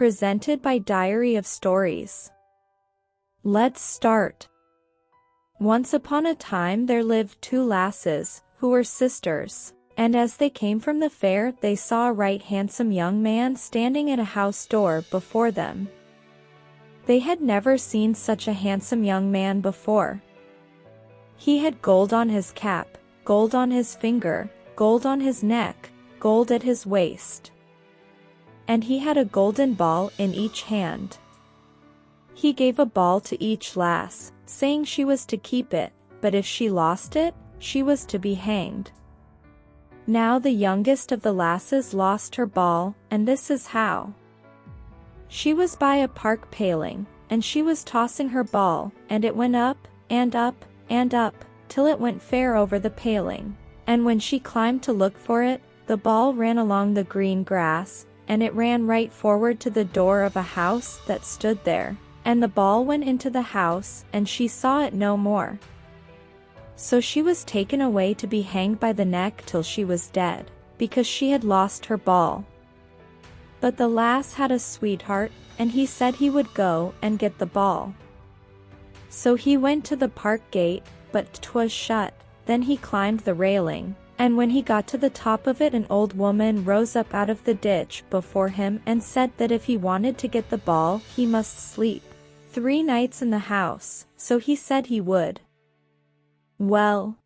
Presented by Diary of Stories. Let's start. Once upon a time there lived two lasses, who were sisters, and as they came from the fair they saw a right handsome young man standing at a house door before them. They had never seen such a handsome young man before. He had gold on his cap, gold on his finger, gold on his neck, gold at his waist. And he had a golden ball in each hand. He gave a ball to each lass, saying she was to keep it, but if she lost it, she was to be hanged. Now the youngest of the lasses lost her ball, and this is how. She was by a park paling, and she was tossing her ball, and it went up, and up, and up, till it went fair over the paling, and when she climbed to look for it, the ball ran along the green grass, and it ran right forward to the door of a house that stood there, and the ball went into the house, and she saw it no more. So she was taken away to be hanged by the neck till she was dead, because she had lost her ball. But the lass had a sweetheart, and he said he would go and get the ball. So he went to the park gate, but 'twas shut. Then he climbed the railing, and when he got to the top of it an old woman rose up out of the ditch before him and said that if he wanted to get the ball he must sleep 3 nights in the house, so he said he would. Well,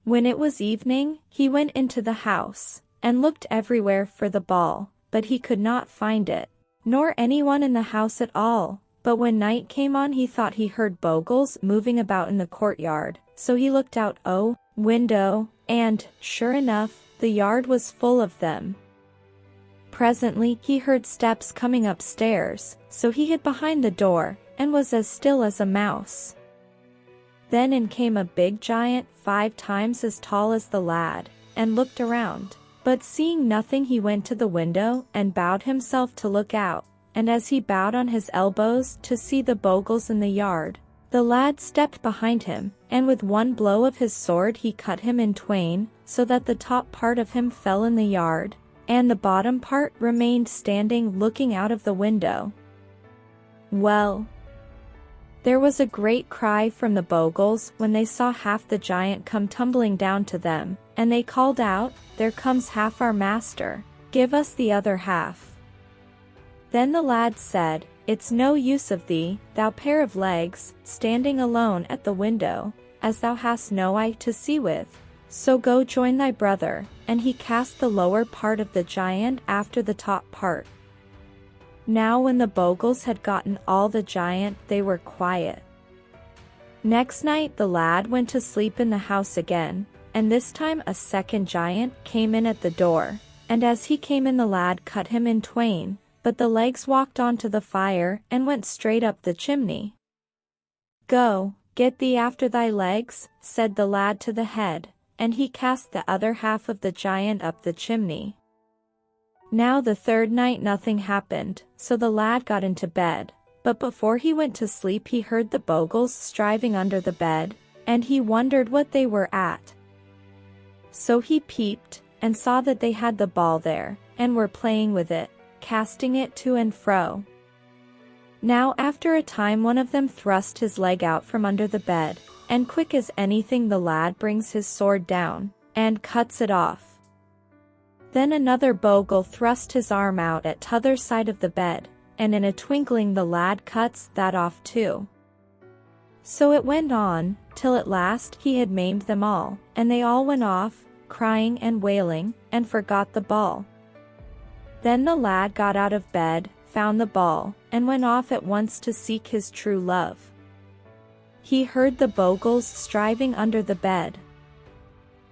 when it was evening, he went into the house, and looked everywhere for the ball, but he could not find it, nor anyone in the house at all. But when night came on he thought he heard bogles moving about in the courtyard, so he looked out window, and, sure enough, the yard was full of them. Presently he heard steps coming upstairs, so he hid behind the door, and was as still as a mouse. Then in came a big giant 5 times as tall as the lad, and looked around, but seeing nothing he went to the window and bowed himself to look out, and as he bowed on his elbows to see the bogles in the yard, the lad stepped behind him, and with one blow of his sword he cut him in twain, so that the top part of him fell in the yard, and the bottom part remained standing looking out of the window. Well, there was a great cry from the bogles when they saw half the giant come tumbling down to them, and they called out, "There comes half our master, give us the other half." Then the lad said, "It's no use of thee, thou pair of legs, standing alone at the window, as thou hast no eye to see with. So go join thy brother," and he cast the lower part of the giant after the top part. Now when the bogles had gotten all the giant they were quiet. Next night the lad went to sleep in the house again, and this time a second giant came in at the door, and as he came in the lad cut him in twain, but the legs walked on to the fire and went straight up the chimney. "Go, get thee after thy legs," said the lad to the head, and he cast the other half of the giant up the chimney. Now the third night nothing happened, so the lad got into bed, but before he went to sleep he heard the bogles striving under the bed, and he wondered what they were at. So he peeped, and saw that they had the ball there, and were playing with it, casting it to and fro. Now after a time one of them thrust his leg out from under the bed, and quick as anything the lad brings his sword down, and cuts it off. Then another bogle thrust his arm out at t'other side of the bed, and in a twinkling the lad cuts that off too. So it went on, till at last he had maimed them all, and they all went off, crying and wailing, and forgot the ball. Then the lad got out of bed, found the ball, and went off at once to seek his true love. He heard the bogles striving under the bed.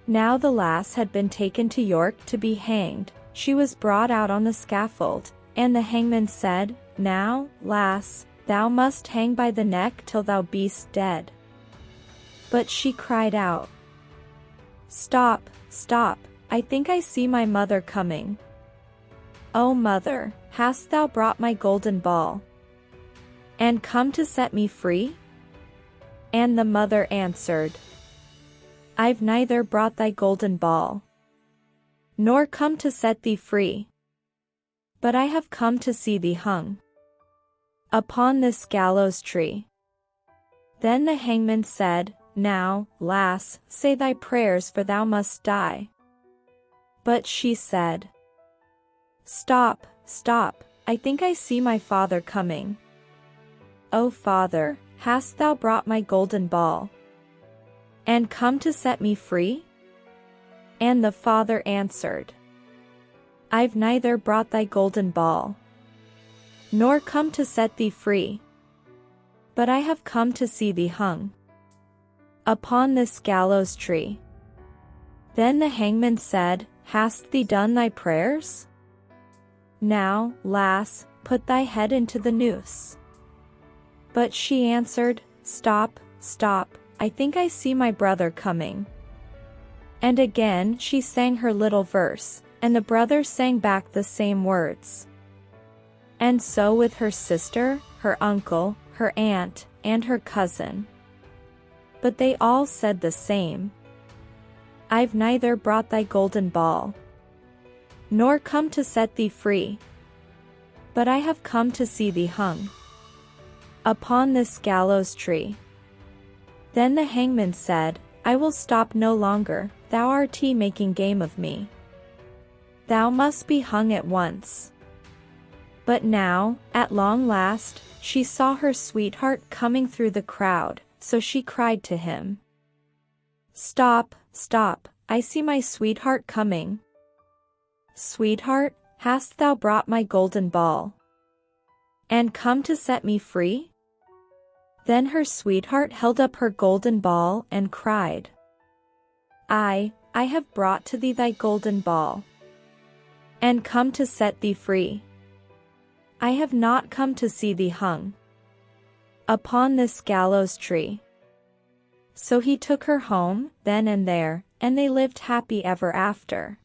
Now the lass had been taken to York to be hanged. She was brought out on the scaffold, and the hangman said, "Now, lass, thou must hang by the neck till thou be'st dead." But she cried out, "Stop, stop, I think I see my mother coming. O mother, hast thou brought my golden ball, and come to set me free?" And the mother answered, "I've neither brought thy golden ball, nor come to set thee free, but I have come to see thee hung upon this gallows tree. Then the hangman said, Now, lass, say thy prayers, for thou must die. But she said, Stop, stop, I think I see my father coming. O father, hast thou brought my golden ball, and come to set me free? And the father answered, I've neither brought thy golden ball, nor come to set thee free, but I have come to see thee hung upon this gallows tree. Then the hangman said, Hast thee done thy prayers? Now, lass, put thy head into the noose. But she answered, Stop, stop, I think I see my brother coming. And again she sang her little verse, and the brother sang back the same words. And so with her sister, her uncle, her aunt, and her cousin. But they all said the same. I've neither brought thy golden ball, nor come to set thee free, but I have come to see thee hung upon this gallows tree. Then the hangman said, I will stop no longer, thou art making game of me. Thou must be hung at once. But now, at long last, she saw her sweetheart coming through the crowd, so she cried to him, Stop, stop, I see my sweetheart coming. Sweetheart, hast thou brought my golden ball, and come to set me free? Then her sweetheart held up her golden ball and cried, I have brought to thee thy golden ball, and come to set thee free. I have not come to see thee hung upon this gallows tree. So he took her home, then and there, and they lived happy ever after.